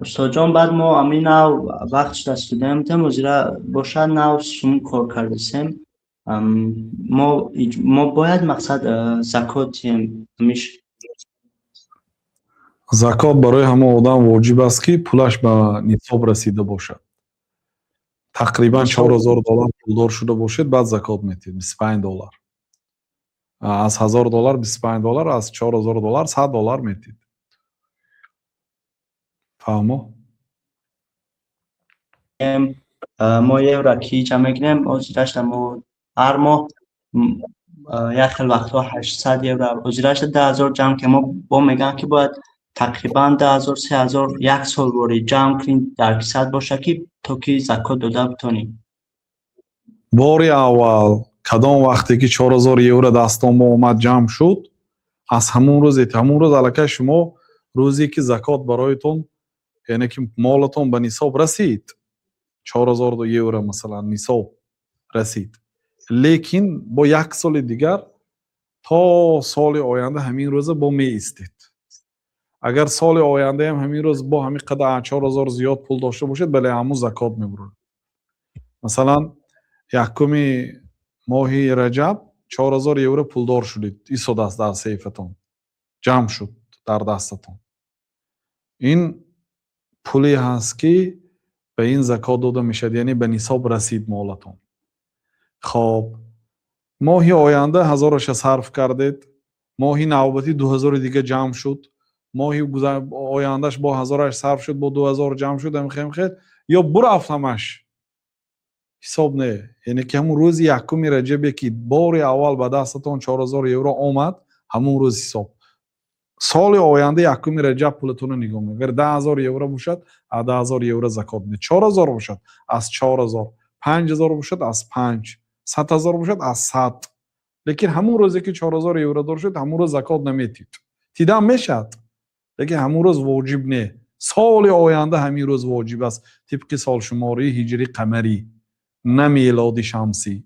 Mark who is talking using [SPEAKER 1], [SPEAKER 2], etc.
[SPEAKER 1] استاد جان بعد ما امین او وقت دستودیم تم وزیرا باشد نو شما کار کردیم ما باید مقصد زکات میش
[SPEAKER 2] زکات барои ҳама одам воҷиб аст ки пулаш ба нисоб расида бошад. Тақрибан $4000 пулдор шуда бошед, баъд закот метиҳед $25. Аз $1000 $25, аз $4000 $100 метиҳед. фаҳмо?
[SPEAKER 1] ما یه را کی جمع کنیم وزیرش ما هر ماه یک خیلی وقتا 800 یورو وزیرش 10,000 جمع که ما با میگن که باید تقریبا 10,000 3,000 یک سال باری جمع کنیم در کیسه باشه که تو که زکات داده بتونیم.
[SPEAKER 2] باری اول کدام وقتی که 4000 یورو دستان ما اومد جمع شد از همون روز الکی شما روزی که زکات برایتون یعنی که مالتون به نصاب رسید 4000 یورو مثلا نصاب رسید لیکن با یک سال دیگر تا سال آینده همین روز با می ایستید. اگر سال آینده هم همین روز با همین قدر 4000 زیاد پول داشته باشید بله همون زکات میبرید. مثلا یکم ماه رجب 4000 یورو پولدار شدید ایستاد است در سیفتون جمع شد در دستتون. این پولی هست که به این زکات داده میشد یعنی به نصاب رسید مالتون. خب ماهی آینده 1000 صرف کردید ماهی نوبتی 2000 دیگه جمع شد ماهی آیندهش با 1000 صرف شد با 2000 جمع شد هم خیر یا برفت همش حساب نه یعنی که همون روز یکم رجب که بار اول به دستتون 4000 یورو آمد همون روز حساب سال آینده یکم رجب پولتون رو نگاه می‌کنید. اگر 10000 یورو باشد از 10000 یورو زکات میدید 4000 باشد از 4000 5000 باشد از 5 100,000 باشد از 100 لیکن همون روزی که 4000 یورو دار شد همون روز زکات نمیدید دیدم میشد لیکن همون روز واجب نه سال آینده همین روز واجب است طبق سال شماری هجری قمری نه میلادی شمسی